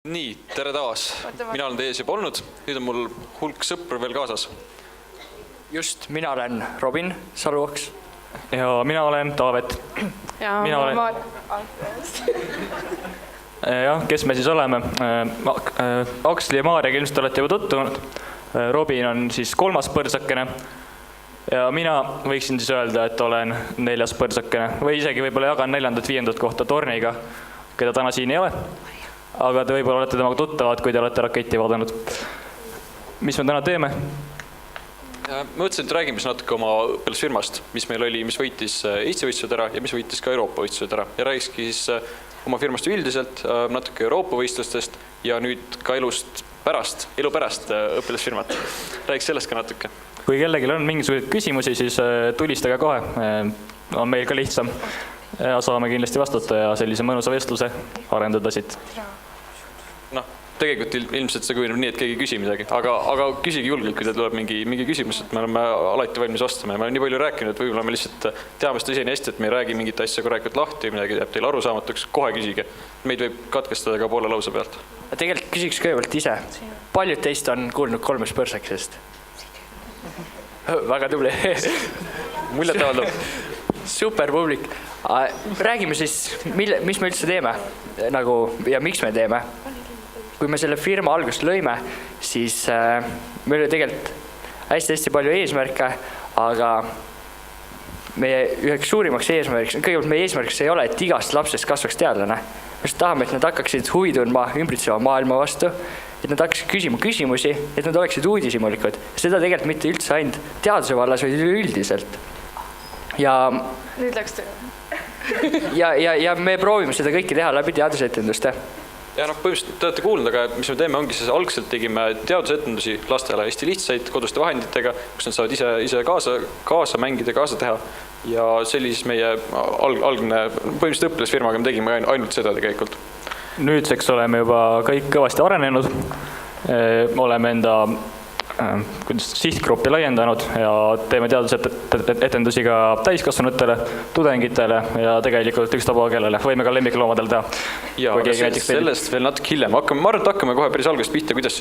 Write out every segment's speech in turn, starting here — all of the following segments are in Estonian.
Nii, tere taas. Mina olen teie juba olnud, nüüd on mul hulk sõpru veel kaasas. Just, mina olen Robin Saluoks. Ja mina olen Taavet. Ja mina olen... Jah, kes me siis oleme? Aksli ja Maarjaga ilmselt olete juba tuttunud. Robin on siis 3. põrsakene. Ja mina võiksin siis öelda, et olen 4. põrsakene. Või isegi võib-olla jagan 4. 5. kohta Torniga, keda täna siin ei ole. Aga te võib-olla olete temaga tuttavad, kui te olete raketti vaadanud. Mis me täna teeme? Mõtlesin, et räägime natuke oma õpilasfirmast, mis meil oli, mis võitis Eesti võistlused ära ja mis võitis ka Euroopa võistlused ära. Ja räägikski siis oma firmast üldiselt, natuke Euroopa võistlustest ja nüüd ka elu pärast õpilasfirmat. Räägiks sellest ka natuke. Kui kellegil on mingisuguseid küsimusi, siis tulistage kohe. On meil ka lihtsam. Ja saame kindlasti vastata ja sellise mõnusa vestluse arendada siit. Tegelikult ilmselt see kujuneb nii, et keegi küsi midagi, aga küsigi julgelt, kui teil tuleb mingi küsimus, et me oleme alati valmis vastama ja me oleme nii palju rääkinud, et võib-olla me lihtsalt teame seda ise nii hästi, et me ei räägi mingit asja korralikult lahti ja midagi jääb teil arusaamatuks, kohe küsige. Meid võib katkestada ka poole lause pealt. Tegelikult küsiks kõigepealt ise. Paljud teist on kuulnud 3. põrsakesest? Väga tubli. Muljet avaldab. Super publik. Räägime siis, mis me üldse teeme ja miks me teeme. Kui me selle firma algust lõime, siis meil oli tegelikult hästi palju eesmärke, aga meie üheks suurimaks eesmärgiks, kõigepealt meie eesmärgiks ei ole, et igast lapsest kasvaks teadlane. Me tahame, et nad hakkaksid huvi tundma ümbritseva maailma vastu, et nad hakkaksid küsima küsimusi, et nad oleksid uudishimulikud. Seda tegelikult mitte üldse ainult teaduse vallas, vaid üldiselt. Ja nüüd läks töö. Ja me proovime seda kõike teha läbi teadusetenduste. Ja põhimõtteliselt te olete kuulnud, aga mis me teeme ongi siis algselt tegime teadusetendusi lastele hästi lihtsaid koduste vahenditega, kus nad saavad ise kaasa mängida, kaasa teha. Ja see oli siis meie algne põhimõtteliselt õpilasfirmaga me tegime ainult seda tegelikult. Nüüdseks oleme juba kõik kõvasti arenenud. Oleme enda sihtgruppi laiendanud ja teeme teadusetendusi ka täiskasvanutele, tudengitele ja tegelikult ükstapa kellele. Võime ka lemmikloomadel teha. Ja sellest veel natuke hiljem. Ma arvan, et hakkame kohe päris algusest pihta, kuidas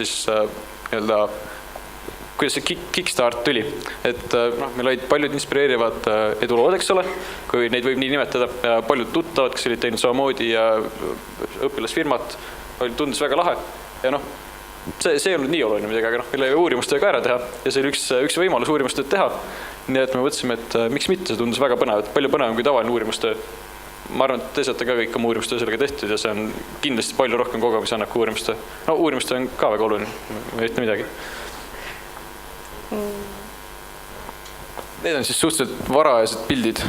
see kickstart tuli. Et meil olid paljud inspireerivad edulood, eks ole, kui neid võib nii nimetada. Paljud tuttavad, kes olid teinud samamoodi ja õpilasfirmat, tundus väga lahe. Ja see ei olnud nii oluline midagi, aga meil oli uurimustöö ka ära teha ja see oli üks võimalus uurimustööd teha. Nii et me võtsime, et miks mitte, see tundus väga põnev, palju põnevam kui tavaline uurimustöö. Ma arvan, et te saate ka kõik oma uurimustöö sellega tehtud ja see on kindlasti palju rohkem kogemusi annab kui uurimustöö. Uurimustöö on ka väga oluline, ma ei ütle midagi. Need on siis suhteliselt varajased pildid.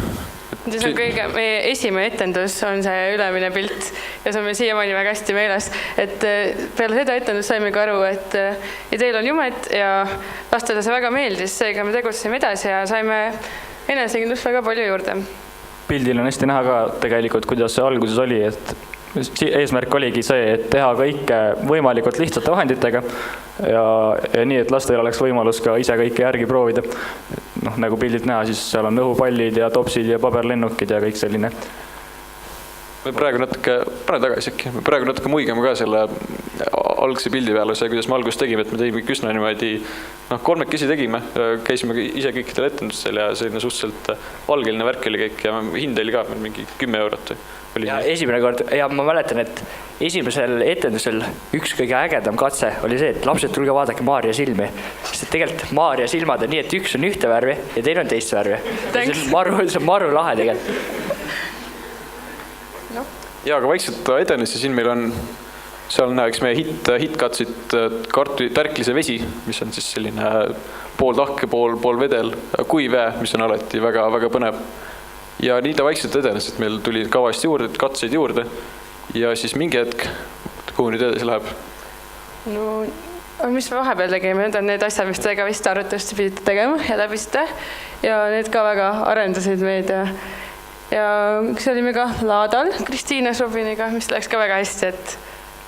See on meie esimene etendus on see ülemine pilt ja see on meil siiamaani väga hästi meeles, et peale seda etendust saime ka aru, et teil on jumet ja lastele see väga meeldis, seega me tegutsime edasi ja saime enesekindlust väga palju juurde. Pildil on hästi näha ka tegelikult, kuidas see alguses oli, et eesmärk oligi see, et teha kõike võimalikult lihtsate vahenditega ja nii, et lastel oleks võimalus ka ise kõike järgi proovida. Nagu pildilt näha, siis seal on õhupallid ja topsid ja paberlennukid ja kõik selline. Me praegu natuke muigame ka selle algse pildi peale, see, kuidas me algust tegime, et me tegime üsna niimoodi, kolmekesi tegime, käisime ise kõikidel etendustel ja selline suhteliselt algeline värk oli kõik ja hind oli ka mingi 10 eurot. Ja esimene kord, ja ma mäletan, et esimesel etendusel üks kõige ägedam katse oli see, et lapsed tulge vaadake Maarja silmi. Sest tegelikult Maarja silmad on nii, et üks on ühte värvi ja teine on teist värvi. See on maru lahe tegelikult. Ja, aga vaikselt edenesi siin meil on, seal näeks meie hitkatsid tärklise vesi, mis on siis selline pool tahke, pool vedel, kuivee, mis on alati väga, väga põnev. Ja nii ta vaikselt edenes, et meil tuli kavast juurde, katseid juurde ja siis mingi hetk, kuhu nüüd edasi läheb? Mis me vahepeal tegime, need on need asjad, mis te ka vist arvutusti pidite tegema ja läbisite ja need ka väga arendasid meid ja üks olime ka laadal Kristiina Sobiniga, mis läks ka väga hästi, et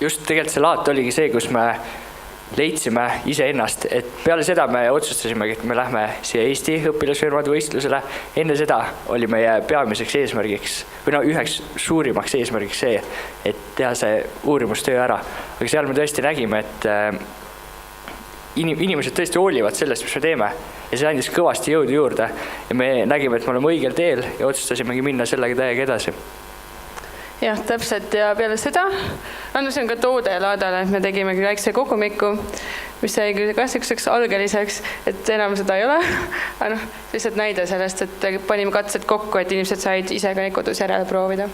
just tegelikult see laat oligi see, kus me leidsime iseennast, et peale seda me otsustasimegi, et me lähme siia Eesti õpilasfirmade võistlusele. Enne seda oli meie peamiseks eesmärgiks või üheks suurimaks eesmärgiks see, et teha see uurimustöö ära. Aga seal me tõesti nägime, et inimesed tõesti hoolivad sellest, mis me teeme ja see andis kõvasti jõudu juurde ja me nägime, et me oleme õigel teel ja otsustasimegi minna sellega täiega edasi. Jah, täpselt ja peale seda andusime ka toode laadale, et me tegime väikse kogumiku, mis sai küll kasvikseks algeliseks, et enam seda ei ole. Aga lihtsalt näide sellest, et panime katsed kokku, et inimesed said ise ka neid kodus järele proovida.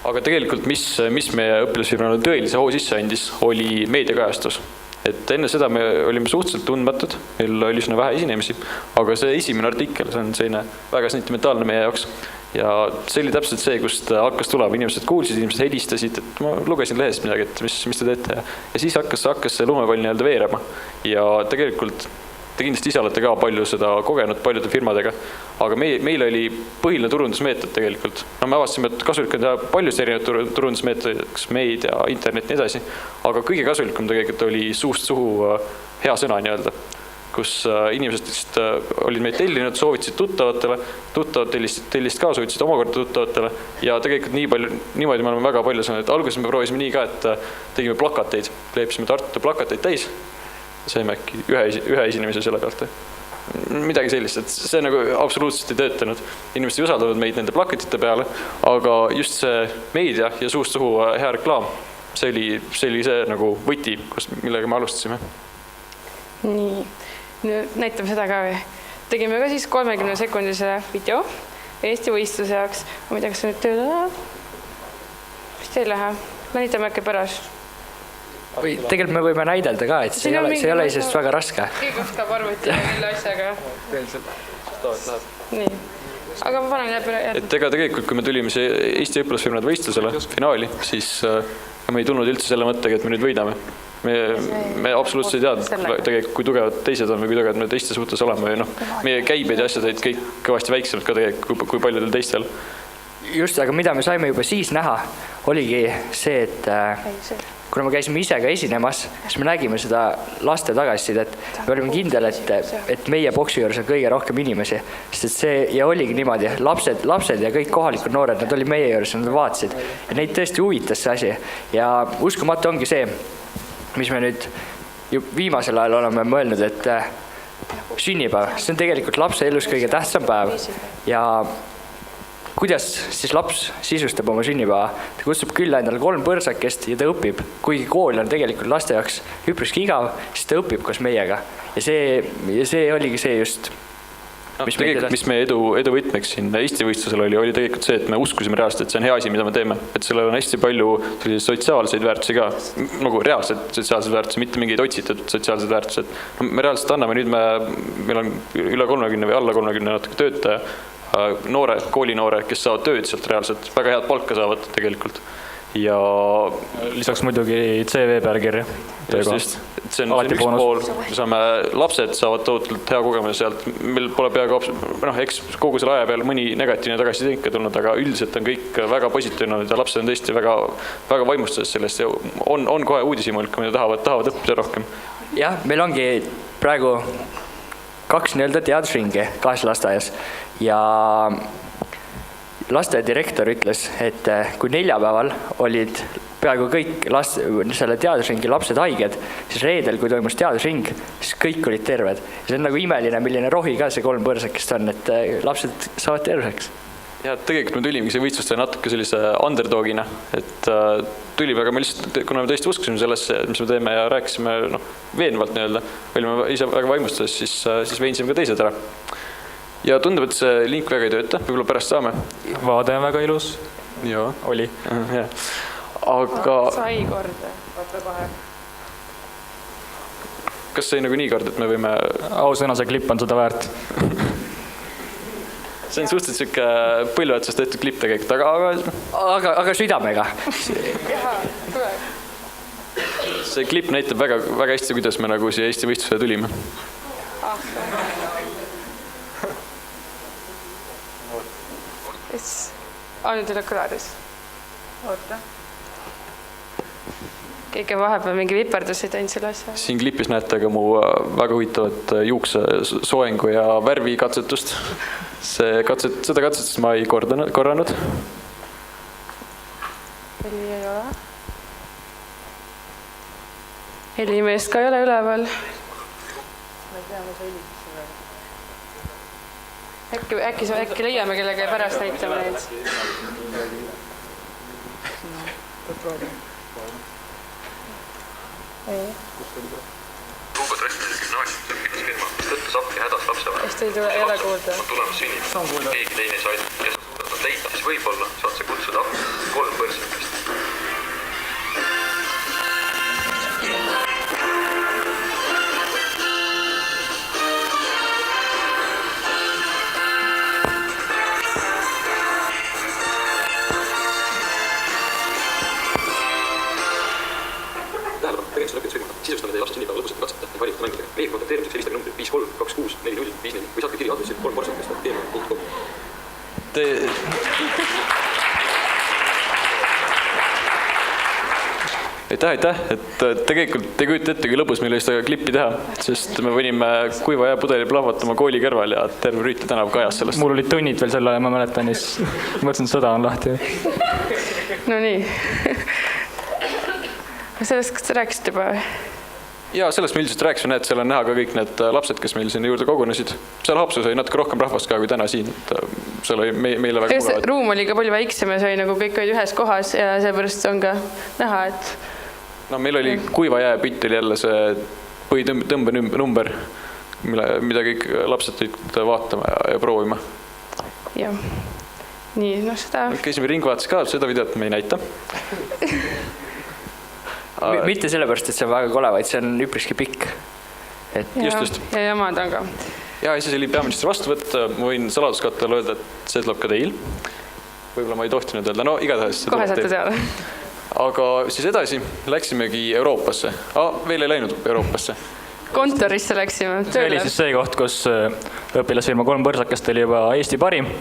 Aga tegelikult, mis meie õpilasfirmale tõelise hoo sisse andis, oli meediakajastus. Et enne seda me olime suhteliselt tundmatud, meil oli üsna vähe esinemisi, aga see esimene artikkel, see on selline väga sentimentaalne meie jaoks. Ja see oli täpselt see, kust hakkas tulema. Inimesed kuulsid, inimesed helistasid, et ma lugesin lehest midagi, et mis te teete. Ja siis hakkas see lumepall nii-öelda veerema. Ja tegelikult te kindlasti ise olete ka palju seda kogenud paljude firmadega, aga meil oli põhiline turundusmeetod tegelikult. No me avastasime, et kasulik on teha paljus erinevad turundusmeetodiks, meedia, internet ja nii edasi, aga kõige kasulikum tegelikult oli suust suhu hea sõna nii-öelda, kus inimesed olid meid tellinud, soovitasid tuttavatele, tuttavad tellist ka, soovitasid omakorda tuttavatele ja tegelikult niimoodi me oleme väga palju sõnnud, et alguses me proovisime nii ka, et tegime plakateid, kleepisime Tartu plakateid täis, saime äkki ühe esinemise selle pealt. Midagi sellist, et see nagu absoluutselt ei töötanud. Inimesed ei usaldanud meid nende plakatite peale, aga just see meedia ja suust suhu hea reklaam, see oli see nagu võti, millega me alustasime. Nii. Näitame seda ka või. Tegime ka siis 30-sekundisele video Eesti võistluse jaoks. Ma ei tea, kas see nüüd tööle läheb? Mis teil läheb? Näitame äkki pärast. Või tegelikult me võime näidelda ka, et see ei ole isest väga raske. Keegi oskab arvuti ja mille asjaga. Nii. Aga ma panen jälle. Et ega tegelikult, kui me tulime Eesti õpilasfirmade võistlusele finaali, siis me ei tulnud üldse selle mõttega, et me nüüd võidame. Me absoluutselt ei teadnud tegelikult, kui tugevad teised on või kui tugevad me teiste suhtes oleme. Meie käibed ja asjad olid kõik kõvasti väiksemad ka tegelikult, kui paljudel teistel. Just, aga mida me saime juba siis näha, oligi see, et kuna me käisime ise ka esinemas, siis me nägime seda laste tagasisidet, me olime kindel, et meie boksi juures on kõige rohkem inimesi, sest see ja oligi niimoodi, lapsed ja kõik kohalikud noored, nad olid meie juures, nad vaatasid ja neid tõesti huvitas see asi ja uskumatu ongi see, mis me nüüd viimasel ajal oleme mõelnud, et sünnipäev, see on tegelikult lapse elus kõige tähtsam päev ja kuidas siis laps sisustab oma sünnipäeva? Ta kutsub külla endale 3 põrsakest ja ta õpib. Kuigi kool on tegelikult laste jaoks üpriski igav, siis ta õpib koos meiega. Ja see oligi see just, mis meie edu võtmeks siin Eesti võistlusel oli tegelikult see, et me uskusime reaalselt, et see on hea asi, mida me teeme. Et sellel on hästi palju sotsiaalseid väärtusi ka, nagu reaalselt sotsiaalseid väärtusi, mitte mingeid otsitud sotsiaalseid väärtused. Me reaalselt anname, nüüd meil on üle 30 või alla 30 natuke töötaja, koolinoore, kes saavad tööd sealt reaalselt, väga head palka saavad tegelikult. Ja lisaks muidugi CV pealkirja. Just. See on üks pool, lapsed saavad tohutult hea kogemuse sealt, meil pole peaaegu, eks kogu selle aja peale mõni negatiivne tagasiside ikka tulnud, aga üldiselt on kõik väga positiivne ja lapsed on tõesti väga vaimustuses sellest ja on kohe uudishimulik, kui nad tahavad õppida rohkem. Jah, meil ongi praegu 2 teadusringi 2 lasteaias ja laste direktor ütles, et kui 4 päeval olid peaaegu kõik selle teadusringi lapsed haiged, siis reedel, kui toimus teadusring, siis kõik olid terved. Ja see on nagu imeline, milline rohi ka see 3 põrsakest on, et lapsed saavad terveks. Ja tegelikult me tulimegi see võistluste natuke sellise underdogina, et tulime, aga me lihtsalt, kuna me tõesti uskusime sellesse, mis me teeme ja rääkisime veenvalt nii-öelda, olime ise väga vaimustuses, siis veinsime ka teised ära. Ja tundub, et see link väga ei tööta, võib-olla pärast saame. Vaade on väga ilus. Joo. Oli. Aga sai korda, vaata kohe. Kas see nagu nii kord, et me võime... Ausõna, see klipp on seda väärt. See on suhteliselt siuke põlveotsast tehtud klipp tegelikult, aga südamega. See klipp näitab väga hästi, kuidas me nagu siia Eesti võistlusele tulime. Nüüd üle kõladis. Oota. Keegi vahepeal mingi viperdusi teinud selle asja. Siin klipis näete ka mu väga huvitavat juukse soengu ja värvi katsetust. Seda katsetust ma ei korranud. Heli ei ole. Helimeest ka ei ole üleval. Ma ei tea, mis heli. Äkki leiame kellega ja pärast näitame neid. Ruugo Tressleri gümnaasium õpilasfirma, mis tõttus appi hädas lapsevanem. Kas teid ei ole kuulda? Tulemas sünnib, keegi teine sai, kes suudavad leida, siis võib-olla saad sa kutsuda appi 3 põrsakest. Sisustame teie lapse sünnipäeva lõpusate katsete ja valikute mängudega. Meie kontakteerimiseks helistage numbri 53264054 või saatke kiri aadressil 3porsakest@gmail.com. Aitäh, et tegelikult te kujutate ette, kui lõbus meil oli seda klippi teha, sest me võnime kuiva jääpudeli plahvatama kooli kõrval ja terve Rüütli tänav kajas sellest. Mul olid tunnid veel selle ajal, ma mäletan, ja siis mõtlesin, et sõda on lahti. No nii. Sellest, kas te rääkisite juba? Jaa, sellest me üldiselt rääkisime, et seal on näha ka kõik need lapsed, kes meil sinna juurde kogunesid. Seal Haapsus oli natuke rohkem rahvast ka kui täna siin. Seal oli meile väga kuulavad. Ruum oli ka palju väiksem ja see oli nagu kõik olid ühes kohas ja seepärast on ka näha, et... No meil oli kuiva jääpitt oli jälle see põhitõmbenumber, mida kõik lapsed tõid vaatama ja proovima. Jah. Nii, no seda... Käisime ringvaates ka, seda videot me ei näita. Mitte sellepärast, et see on väga kole, vaid see on üpriski pikk. Just. Ja jamad on ka. Ja siis oli peaministri vastuvõtt. Ma võin saladuskattel öelda, et see tuleb ka teil. Võib-olla ma ei tohtinud öelda. No igatahes. Kohe saate teada. Aga siis edasi läksimegi Euroopasse. Veel ei läinud Euroopasse. Kontorisse läksime. See oli siis see koht, kus õpilasfirma 3 põrsakest oli juba Eesti parim.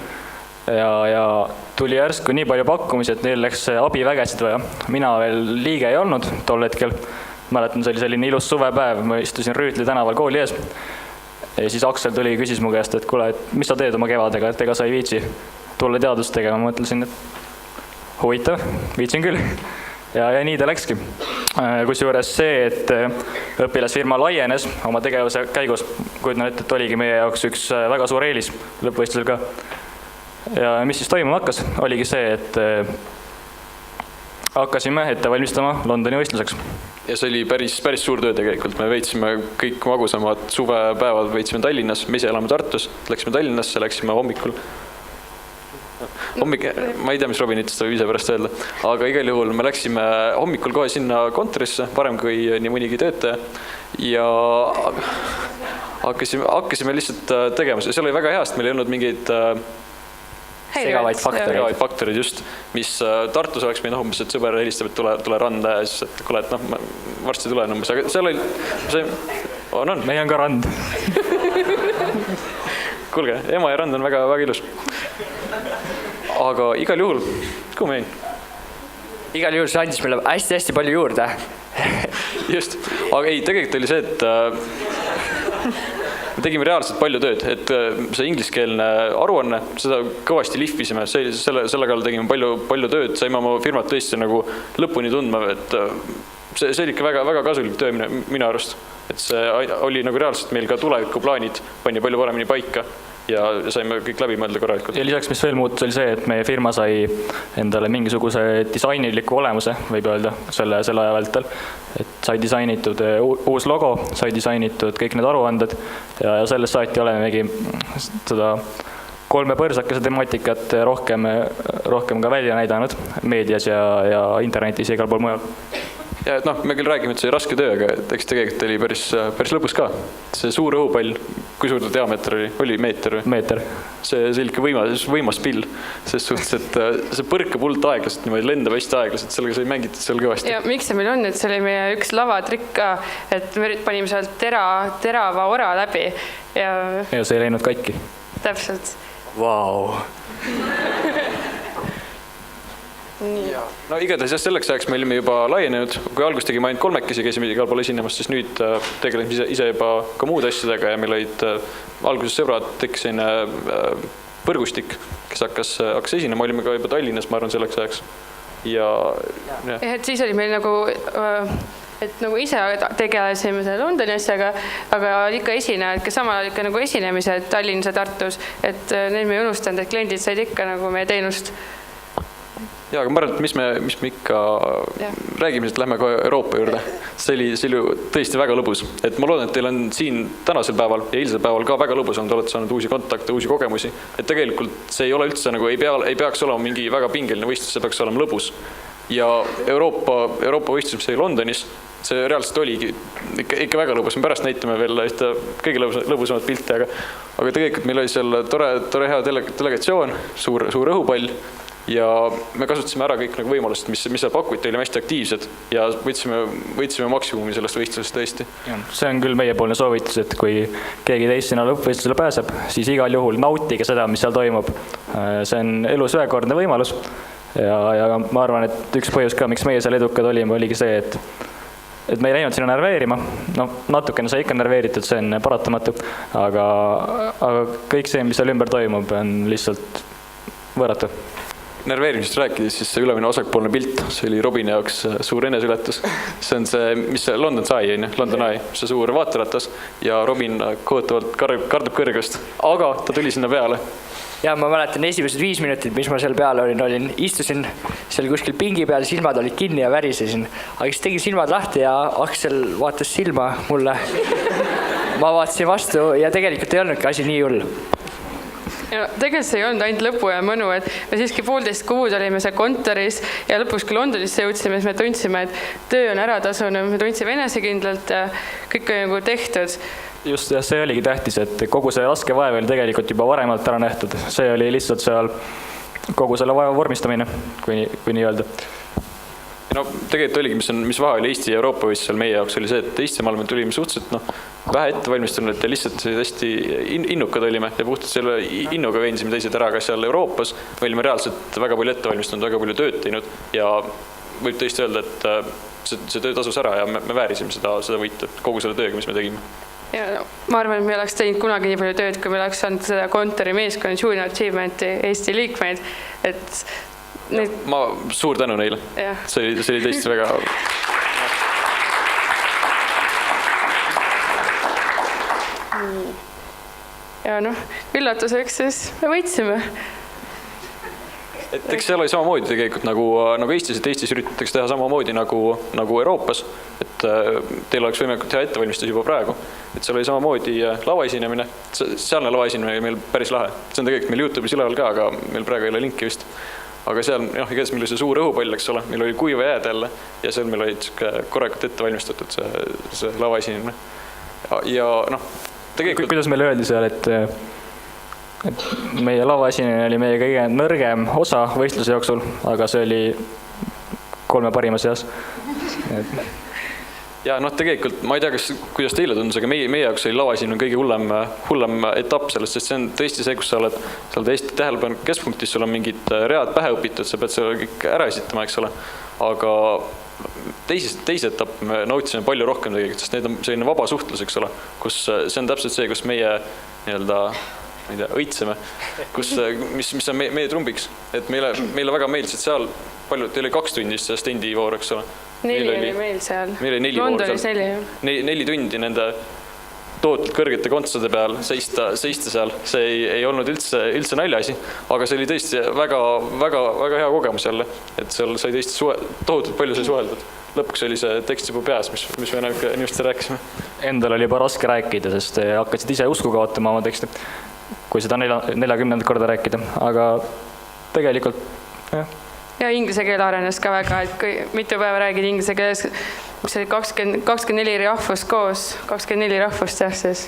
Ja tuli järsku nii palju pakkumisi, et neil läks abivägesid vaja. Mina veel liige ei olnud tol hetkel. Mäletan, see oli selline ilus suvepäev. Ma istusin Rüütli tänaval kooli ees. Ja siis Aksel tuli ja küsis mu käest, et kuule, mis sa teed oma kevadega, et ega sa ei viitsi tulla teadust tegema. Ma mõtlesin, et huvitav, viitsin küll. Ja nii ta läkski. Kusjuures see, et õpilasfirma laienes oma tegevuse käigus, kujutan ette, et oligi meie jaoks üks väga suur eelis lõppvõistlusel ka. Ja mis siis toimuma hakkas, oligi see, et hakkasime ette valmistama Londoni võistluseks. Ja see oli päris suur töö tegelikult. Me veitsime kõik magusamad suvepäevad, veitsime Tallinnas, me ise elame Tartus, läksime Tallinnasse, läksime hommikul. Ma ei tea, mis Robin ütles, ta võib ise pärast öelda. Aga igal juhul me läksime hommikul kohe sinna kontorisse, parem kui nii mõnigi töötaja. Ja hakkasime lihtsalt tegema. Seal oli väga hea, sest meil ei olnud mingeid segavaid faktorid just, mis Tartus oleks meil umbes, et sõber helistab, et tule randa ja siis, et kuule, et varsti tulen umbes, aga seal oli see on. Meil on ka rand. Kuulge, ema ja rand on väga ilus. Aga igal juhul, kuhu ma jäin? Igal juhul see andis meile hästi palju juurde. Just, aga ei, tegelikult oli see, et me tegime reaalselt palju tööd, et see ingliskeelne aruanne, seda kõvasti lihvisime, selle kallal tegime palju tööd, saime oma firmat tõesti nagu lõpuni tundma, et see oli ikka väga kasulik töö minu arust, et see oli nagu reaalselt meil ka tulevikuplaanid pani palju paremini paika ja saime kõik läbi mõelda korralikult. Ja lisaks, mis veel muutus, oli see, et meie firma sai endale mingisuguse disainiliku olemuse, võib öelda, selle aja vältel. Et sai disainitud uus logo, sai disainitud kõik need aruanded ja sellest saati olemegi seda 3 põrsakese temaatikat rohkem ka välja näidanud meedias ja internetis ja igal pool mujal. Ja et me küll räägime, et see raske töö, aga eks tegelikult oli päris lõpus ka. See suur õhupall, kui suur ta diameeter oli meeter või? Meeter. See oli ikka võimas pill, ses suhtes, et see põrkab hullt aeglaselt, niimoodi lendab hästi aeglaselt, sellega sai mängitud seal kõvasti. Ja miks see meil on, et see oli meie üks lavatrikk ka, et me panime sealt terava ora läbi ja see ei läinud katki. Täpselt. Vau. No igatahes jah, selleks ajaks me olime juba laienenud, kui alguses tegime ainult 3-kesi, käisime igal pool esinemas, siis nüüd tegeleme ise juba ka muude asjadega ja meil olid alguses sõbrad, tekkis selline võrgustik, kes hakkas esinema, olime ka juba Tallinnas, ma arvan, selleks ajaks. Ja. Et siis oli meil et nagu ise tegelesime selle Londoni asjaga, aga ikka esinejad, kes samal ajal ikka nagu esinemised Tallinnas ja Tartus, et need me ei unustanud, et kliendid said ikka nagu meie teenust. Ja, aga ma arvan, et mis me ikka räägime, et lähme ka Euroopa juurde. See oli tõesti väga lõbus. Et ma loodan, et teil on siin tänasel päeval ja eilsel päeval ka väga lõbus olnud, olete saanud uusi kontakte, uusi kogemusi. Et tegelikult see ei ole üldse nagu, ei peaks olema mingi väga pingeline võistlus, see peaks olema lõbus. Ja Euroopa võistlus, mis oli Londonis, see reaalselt oligi ikka väga lõbus. Me pärast näitame veel ühte kõige lõbusamat pilti, aga tegelikult meil oli seal tore hea delegatsioon, suur õhupall ja me kasutasime ära kõik nagu võimalused, mis seal pakuti, olime hästi aktiivsed ja võitsime maksimumi sellest võistlusest tõesti. See on küll meiepoolne soovitus, et kui keegi teist sinna lõppvõistlusele pääseb, siis igal juhul nautige seda, mis seal toimub. See on elus ühekordne võimalus ja ma arvan, et üks põhjus ka, miks meie seal edukad olime, oligi see, et me ei läinud sinna närveerima. No, natukene sai ikka närveeritud, see on paratamatu, aga kõik see, mis seal ümber toimub, on lihtsalt võõratu. Närveerimisest rääkides, siis see ülemine vasakpoolne pilt, see oli Robini jaoks suur enesületus. See on see, mis see London Eye, see suur vaateratas ja Robin kohutavalt kardab kõrgust, aga ta tuli sinna peale. Ja ma mäletan esimesed 5 minutit, mis ma seal peal istusin seal kuskil pingi peal, silmad olid kinni ja värisesin. Aga siis tegin silmad lahti ja Aksel vaatas silma mulle. Ma vaatasin vastu ja tegelikult ei olnudki asi nii hull. Ja tegelikult see ei olnud ainult lõpu ja mõnu, et me siiski 1,5 kuud olime seal kontoris ja lõpuks kui Londonisse jõudsime, siis me tundsime, et töö on ära tasunud, me tundsime enesekindlalt ja kõik on nagu tehtud. Just, ja see oligi tähtis, et kogu see raske vaev oli tegelikult juba varemalt ära nähtud. See oli lihtsalt seal kogu selle vaeva vormistamine, kui nii öelda. No tegelikult oligi, mis vahe oli Eesti ja Euroopa võistlusel meie jaoks oli see, et Eestimaal me tulime suhteliselt vähe ette valmistunud ja lihtsalt hästi innukad olime ja puhtalt selle innuga veenisime teised ära, aga seal Euroopas me olime reaalselt väga palju ette valmistunud, väga palju tööd teinud ja võib tõesti öelda, et see töö tasus ära ja me väärisime seda võitu kogu selle tööga, mis me tegime. Ja ma arvan, et me oleks teinud kunagi nii palju tööd, kui me oleks saanud seda kontori meeskonna Junior Achievementi Eesti liikmeid, et Ma suur tänu neile. See oli tõesti väga... Ja üllatuseks siis me võitsime. Et eks seal oli samamoodi tegelikult nagu Eestis, et Eestis üritatakse teha samamoodi nagu Euroopas, et teil oleks võimalikult teha ettevalmistus juba praegu, et seal oli samamoodi lavaesinemine, sealne lavaesinemine oli meil päris lahe, see on tegelikult meil YouTube'is üleval ka, aga meil praegu ei ole linki vist, aga seal igatahes meil oli see suur õhupall, eks ole, meil oli kuiva jääd jälle ja seal meil olid korralikult ettevalmistatud see lavaesinemine ja tegelikult... Kuidas meile öeldi seal, et meie lavaesinemine oli meie kõige nõrgem osa võistluse jooksul, aga see oli 3 parima seas. Ja tegelikult, ma ei tea, kuidas teile tundus, aga meie jaoks oli lavaesinemine kõige hullem etapp sellest, sest see on tõesti see, kus sa oled Eesti tähelepanu keskpunktis, sul on mingid read pähe õpitud, sa pead selle kõik ära esitama, eks ole, aga teise etapp me nautisime palju rohkem tegelikult, sest need on selline vaba suhtlus, eks ole, kus see on täpselt see, kus meie õitseme, mis on meie trumbiks, et meile väga meeldis, et seal palju, teil oli 2 tundi see stendi voor, eks ole. 4 oli meil seal. Meil oli 4 Londonis 4. 4 tundi nende tootult kõrgete kontsade peal seista seal, see ei olnud üldse naljaasi, aga see oli tõesti väga hea kogemus jälle, et seal sai tõesti tohutult palju sai suheldud. Lõpuks oli see tekst juba peas, mis me inimestele rääkisime. Endal oli juba raske rääkida, sest hakkasid ise usku kaotama oma teksti, kui seda 40. korda rääkida, aga tegelikult, jah. Ja inglise keel arenes ka väga, et kui mitu päeva räägid inglise keeles, mis oli 24 rahvust koos, 24 rahvust siis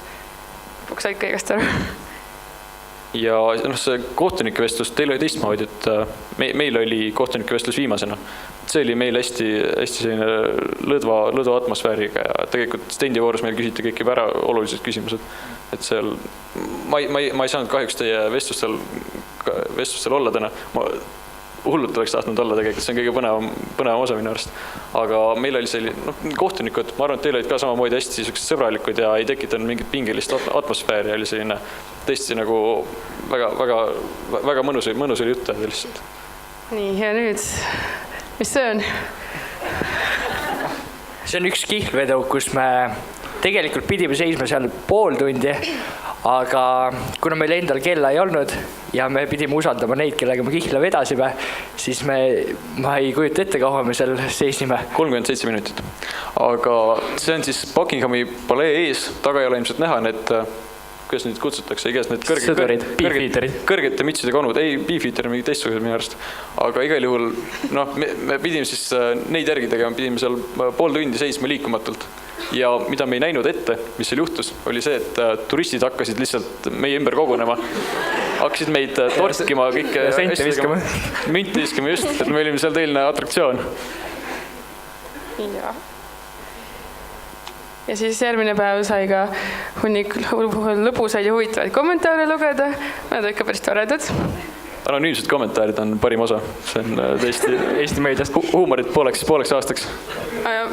said kõigest aru. Ja see kohtunikevestlus, teil oli teistmoodi, et meil oli kohtunikevestlus viimasena. See oli meil hästi selline lõdva atmosfääriga ja tegelikult stendivoorus meil küsiti kõik juba ära olulised küsimused. Et seal, ma ei saanud kahjuks teie vestlustel olla täna. hullult oleks tahtnud olla tegelikult, see on kõige põnevam osa minu arust. Aga meil oli selline, kohtunikud, ma arvan, et teil olid ka samamoodi hästi sellised sõbralikud ja ei tekitanud mingit pingelist atmosfääri, oli selline tõesti nagu väga mõnus oli jutt lihtsalt. Nii, ja nüüd, mis see on? See on üks kihlvedu, kus me tegelikult pidime seisma seal pool tundi, aga kuna meil endal kella ei olnud ja me pidime usaldama neid, kellega me kihla vedasime, siis ma ei kujuta ette, kaua me seal seisnime. 37 minutit. Aga see on siis Buckinghami palee ees, taga ei ole ilmselt näha need, kuidas neid kutsutakse, igast need kõrgete mütsidega onud. Ei, beefeater on mingi teistsugused minu arust. Aga igal juhul, me pidime siis neid järgi tegema, pidime seal pool tundi seisma liikumatult. Ja mida me ei näinud ette, mis seal juhtus, oli see, et turistid hakkasid lihtsalt meie ümber kogunema. Hakkasid meid torkima kõike. Sente viskama. Minti viskama just, et me olime seal tõeline atraktsioon. Ja siis järgmine päev sai ka hunnik lõbusaid ja huvitavaid kommentaare lugeda. Nad on ikka päris toredad. Anonüümsed kommentaarid on parim osa. See on tõesti Eesti meediast. Huumorit pooleks aastaks.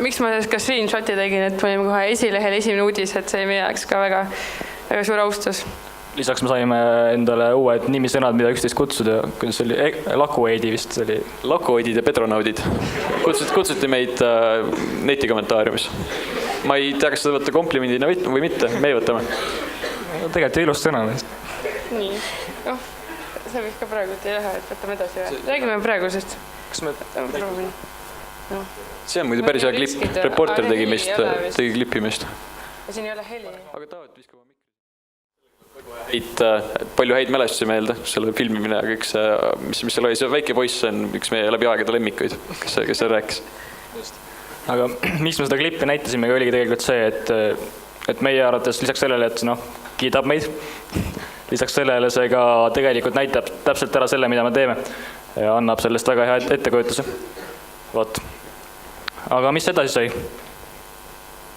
Miks ma ka screenshoti tegin, et me olime kohe esilehel esimene uudis, et see meie jaoks ka väga suur austus. Lisaks me saime endale uued nimisõnad, mida üksteist kutsuda. Kuidas oli? Lakueidi vist oli. Lakueidid ja petronaudid. Kutsuti meid netikommentaariumis. Ma ei tea, kas seda võtta komplimendina või mitte. Me ei võtame. Tegelikult ilus sõna. Nii. See võiks ka praegu ei lähe, et võtame edasi. Räägime praegusest. Kas me proovime? See on muidu päris hea klipp. Reporter tegi klippi meist. Ja siin ei ole heli. Aga Taavet viskama mikri. Palju häid mälestusi meelde, selle filmimine ja kõik see, mis seal oli. See väike poiss on üks meie läbi aegade lemmikuid, kes seal rääkis. Aga miks me seda klippi näitasime, oligi tegelikult see, et meie arvates lisaks sellele, et kiidab meid, lisaks sellele see ka tegelikult näitab täpselt ära selle, mida me teeme ja annab sellest väga hea ettekujutuse. Vot. Aga mis edasi sai?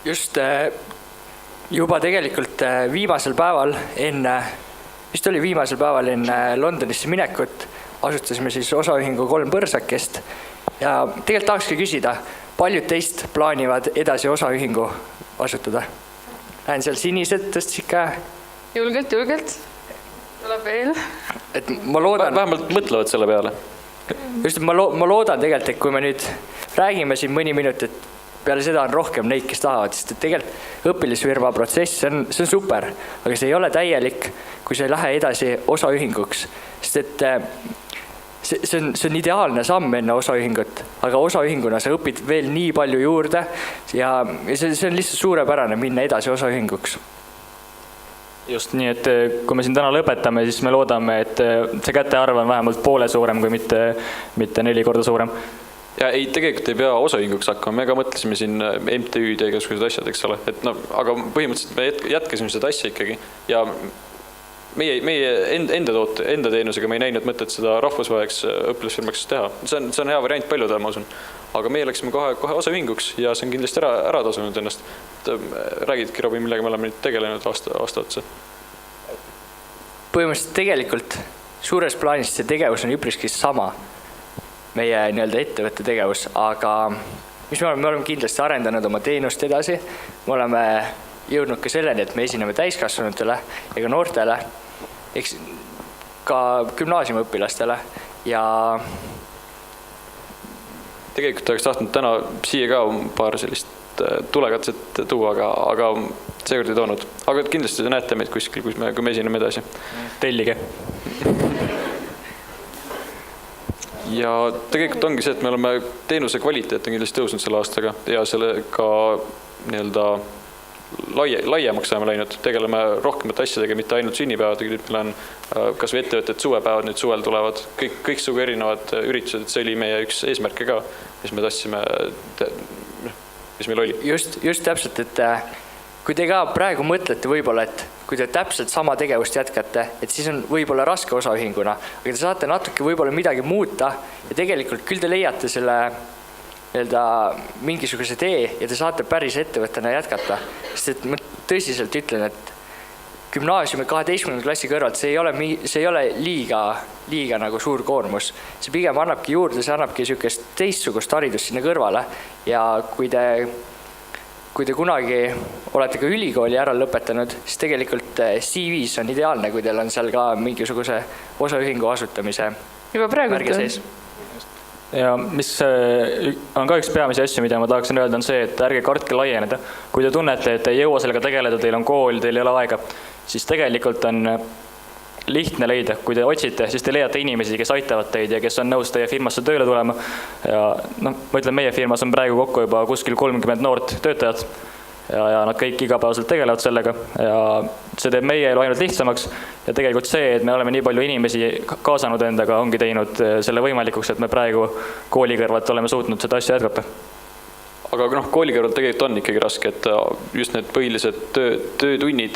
Just juba tegelikult viimasel päeval enne Londonisse minekut asutasime siis osaühingu 3 põrsakest ja tegelikult tahakski küsida, paljud teist plaanivad edasi osaühingu asutada? Lähen seal sinised tõstsid käe. Julgelt. Tuleb veel. Et ma loodan... Vähemalt mõtlevad selle peale. Just, ma loodan tegelikult, et kui me nüüd räägime siin mõni minut, et peale seda on rohkem neid, kes tahavad, sest et tegelikult õpilasfirma protsess, see on super, aga see ei ole täielik, kui see ei lähe edasi osaühinguks, sest et see on ideaalne samm enne osaühingut, aga osaühinguna sa õpid veel nii palju juurde ja see on lihtsalt suurepärane minna edasi osaühinguks. Just nii, et kui me siin täna lõpetame, siis me loodame, et see kätearv on vähemalt poole suurem kui mitte 4 korda suurem. Ja ei, tegelikult ei pea osaühinguks hakkama, me ka mõtlesime siin MTÜ-d ja igasugused asjad, eks ole, et aga põhimõtteliselt me jätkasime seda asja ikkagi ja meie enda teenusega me ei näinud mõtet seda rahvusvaheleks õpilasfirmaks teha. See on hea variant paljudele, ma usun. Aga meie läksime kohe osaühinguks ja see on kindlasti ära tasunud ennast. Räägidki, Robi, millega me oleme nüüd tegelenud aasta otsa? Põhimõtteliselt tegelikult suures plaanis see tegevus on üpriski sama, meie ettevõtte tegevus, aga mis me oleme kindlasti arendanud oma teenust edasi, me oleme jõudnud ka selleni, et me esineme täiskasvanutele ja ka noortele, ka gümnaasiumiõpilastele ja tegelikult oleks tahtnud täna siia ka paar sellist tulekatset tuua, aga seekord ei toonud. Aga kindlasti te näete meid kuskil, kui me esineme edasi. Tellige. Ja tegelikult ongi see, et me oleme teenuse kvaliteet on kindlasti tõusnud selle aastaga ja selle ka laiemaks oleme läinud. Tegeleme rohkemate asjadega, mitte ainult sünnipäevad, meil on kas või ettevõtted suvepäevad, nüüd suvel tulevad kõik sugu erinevad üritused, et see oli meie üks eesmärke ka, mis me tahtsime, mis meil oli. Just täpselt, et kui te ka praegu mõtlete võib-olla, et kui te täpselt sama tegevust jätkate, et siis on võib-olla raske osaühinguna, aga te saate natuke võib-olla midagi muuta ja tegelikult küll te leiate selle mingisuguse tee ja te saate päris ettevõttena jätkata. Sest et ma tõsiselt ütlen, et gümnaasiumi 12. klassi kõrvalt, see ei ole liiga nagu suur koormus. See pigem annabki juurde, see annabki niisugust teistsugust haridust sinna kõrvale ja kui te kunagi olete ka ülikooli ära lõpetanud, siis tegelikult CV-s on ideaalne, kui teil on seal ka mingisuguse osaühingu asutamise juba praegu märge sees. Ja mis on ka üks peamisi asju, mida ma tahaksin öelda, on see, et ärge kartke laieneda. Kui te tunnete, et ei jõua sellega tegeleda, teil on kool, teil ei ole aega, siis tegelikult on lihtne leida. Kui te otsite, siis te leiate inimesi, kes aitavad teid ja kes on nõus teie firmasse tööle tulema. Ja ma ütlen, meie firmas on praegu kokku juba kuskil 30 noort töötajat ja nad kõik igapäevaselt tegelevad sellega ja see teeb meie elu ainult lihtsamaks ja tegelikult see, et me oleme nii palju inimesi kaasanud endaga, ongi teinud selle võimalikuks, et me praegu kooli kõrvalt oleme suutnud seda asja jätkata. Aga kooli kõrvalt tegelikult on ikkagi raske, et just need põhilised töötunnid,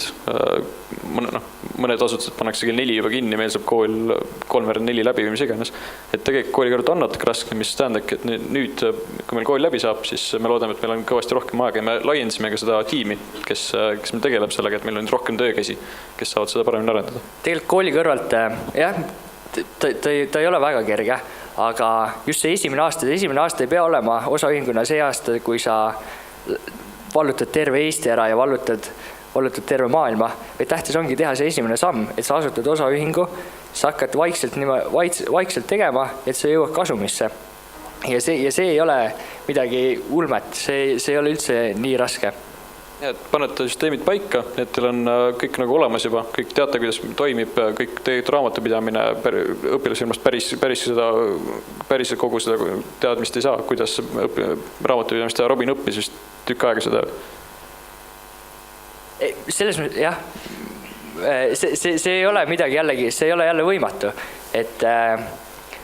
mõned asutused pannakse kell 4 juba kinni, meil saab kool 3/4 läbi või mis iganes. Et tegelikult kooli kõrvalt on natuke raske, mis tähendabki, et nüüd, kui meil kool läbi saab, siis me loodame, et meil on kõvasti rohkem aega ja me laiendasime ka seda tiimi, kes meil tegeleb sellega, et meil on rohkem töökäsi, kes saavad seda paremini arendada. Tegelikult kooli kõrvalt, jah, ta ei ole väga kerge. Aga just see esimene aasta ei pea olema osaühinguna see aasta, kui sa vallutad terve Eesti ära ja vallutad terve maailma. Tähtis ongi teha see esimene samm, et sa asutad osaühingu, sa hakkad vaikselt tegema, et sa jõuad kasumisse. Ja see ei ole midagi ulmet, see ei ole üldse nii raske. Ja, et panete süsteemid paika, et teil on kõik nagu olemas juba, kõik teate, kuidas toimib, kõik tegelikult raamatupidamine õpilasfirmast päris kogu seda teadmist ei saa, kuidas raamatupidamist teha. Robin õppis vist tükk aega seda. Selles mõttes, jah, see ei ole midagi jällegi, see ei ole jälle võimatu, et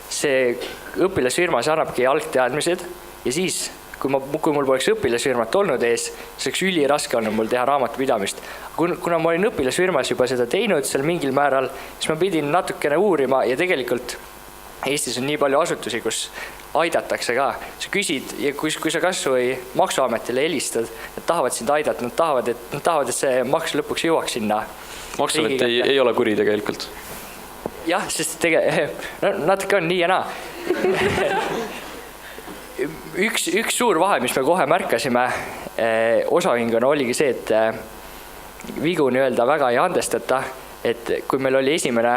see õpilasfirmas annabki algteadmised ja siis kui mul poleks õpilasfirmat olnud ees, see oleks üliraske olnud mul teha raamatupidamist. Kuna ma olin õpilasfirmas juba seda teinud seal mingil määral, siis ma pidin natukene uurima ja tegelikult Eestis on nii palju asutusi, kus aidatakse ka. Sa küsid ja kui sa kas või maksuametile helistad, nad tahavad sind aidata, nad tahavad, et see maks lõpuks jõuaks sinna. Maksuamet ei ole kuri tegelikult. Jah, sest natuke on nii ja naa. Üks suur vahe, mis me kohe märkasime osaühinguna oligi see, et vigu nii-öelda väga ei andestata, et kui meil oli esimene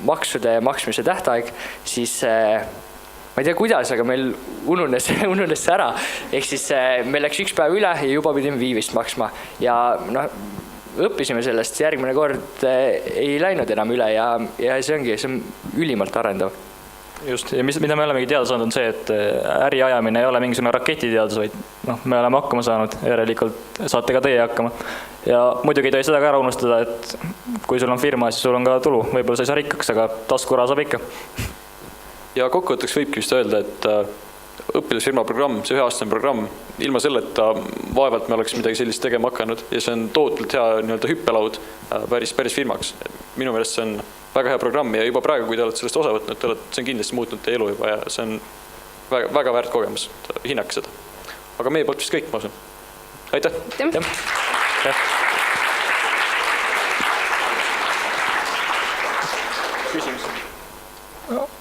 maksude maksmise tähtaeg, siis ma ei tea kuidas, aga meil ununes see ära. Ehk siis meil läks üks päev üle ja juba pidime viivist maksma ja õppisime sellest, järgmine kord ei läinud enam üle ja see on ülimalt arendav. Just, ja mida me olemegi teada saanud on see, et äri ajamine ei ole mingisugune raketiteadus, vaid me oleme hakkama saanud, järelikult saate ka teie hakkama. Ja muidugi ei tohi seda ka ära unustada, et kui sul on firma, siis sul on ka tulu. Võib-olla sa ei saa rikkaks, aga taskuraha saab ikka. Ja kokkuvõtteks võibki vist öelda, et õpilasfirma programm, see 1-aastane programm, ilma selleta vaevalt me oleks midagi sellist tegema hakanud ja see on tootult hea hüppelaud päris firmaks. Minu meelest see on väga hea programm ja juba praegu, kui te olete sellest osa võtnud, see on kindlasti muutnud teie elu juba ja see on väga väärt kogemus, hinnake seda. Aga meie poolt vist kõik, ma usun. Aitäh!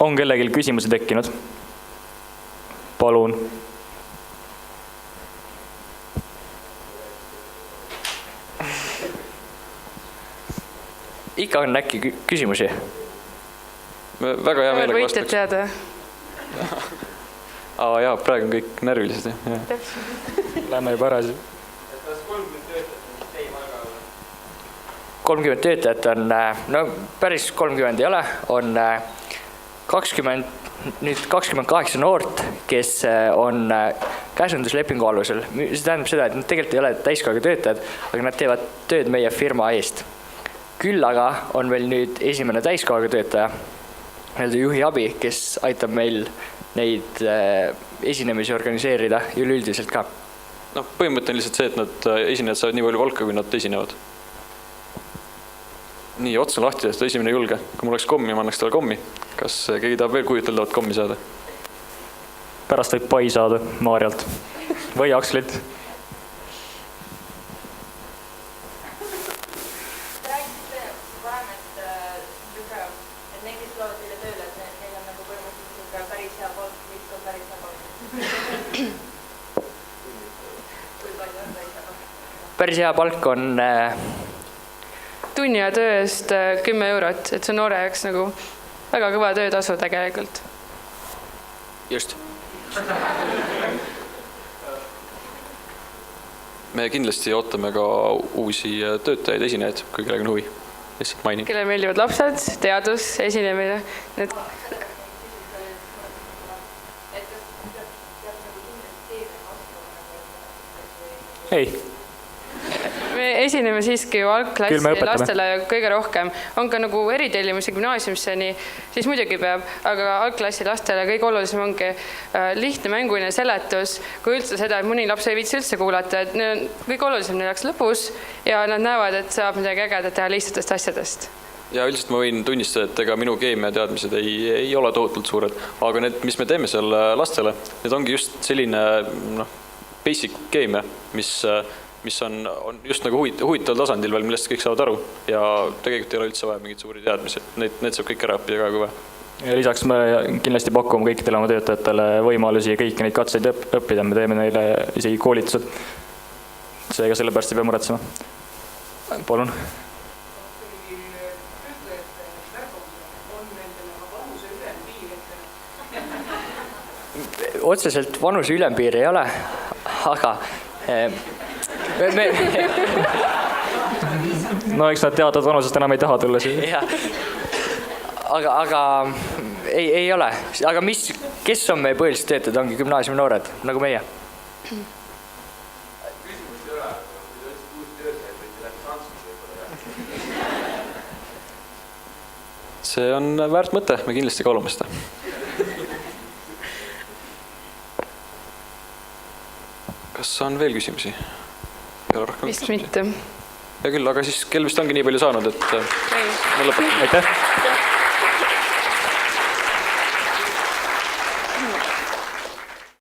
On kellelgi küsimusi tekkinud? Palun. Ikka on äkki küsimusi? Väga hea meelega vastaks. Võite teada. Jaa, praegu on kõik närvilised. Lähme juba ära. 30 töötajat on, päris 30 ei ole, on 28 noort, kes on käsunduslepingu alusel. See tähendab seda, et nad tegelikult ei ole täiskohaga töötajad, aga nad teevad tööd meie firma eest. Küll aga on meil nüüd esimene täiskohaga töötaja, juhi abi, kes aitab meil neid esinemisi organiseerida üleüldiselt ka. Põhimõte on lihtsalt see, et nad esinejad saavad nii palju palka, kui nad esinevad. Nii, ots on lahti, sest esimene julge. Kui mul oleks kommi, ma annaks talle kommi. Kas keegi tahab veel kujuteldavat kommi saada? Pärast võib pai saada Maarjalt või Akslilt. päris hea palk on tunni ja töö eest 10 eurot, et see on noore jaoks nagu väga kõva töötasu tegelikult. just. Me kindlasti ootame ka uusi töötajaid, esinejaid, kui kellegi on huvi. Lihtsalt mainin. Kelle meeldivad lapsed, teadus, esinemine. Need... ei. Me esineme siiski ju algklassi lastele kõige rohkem. On ka nagu eritellimusi gümnaasiumisseni, siis muidugi peab, aga algklassi lastele kõige olulisem ongi lihtne mänguline seletus, kui üldse seda, et mõni laps ei viitsi üldse kuulata, et kõige olulisem neil oleks lõpus ja nad näevad, et saab midagi ägedat teha lihtsatest asjadest. Ja üldiselt ma võin tunnistada, et ega minu keemia teadmised ei ole tohutult suured, aga need, mis me teeme seal lastele, need ongi just selline basic keemia, mis on just nagu huvitaval tasandil veel, millest kõik saavad aru ja tegelikult ei ole üldse vaja mingid suuri teadmisi. Need saab kõik ära õppida ka kui vaja. Ja lisaks me kindlasti pakume kõikidele oma töötajatele võimalusi kõiki neid katseid õppida. Me teeme neile isegi koolitused. Seega sellepärast ei pea muretsema. Palun. Otseselt vanuse ülempiir ei ole, aga no eks nad teavad vanusest enam ei taha tulla siia. Aga ei ole. Aga kes on meie põhilised töötajad, ongi gümnaasiumi noored, nagu meie? See on väärt mõte, me kindlasti kaalume seda. Kas on veel küsimusi? Vist mitte. Ja küll, aga siis kell vist ongi nii palju saanud, et Aitäh!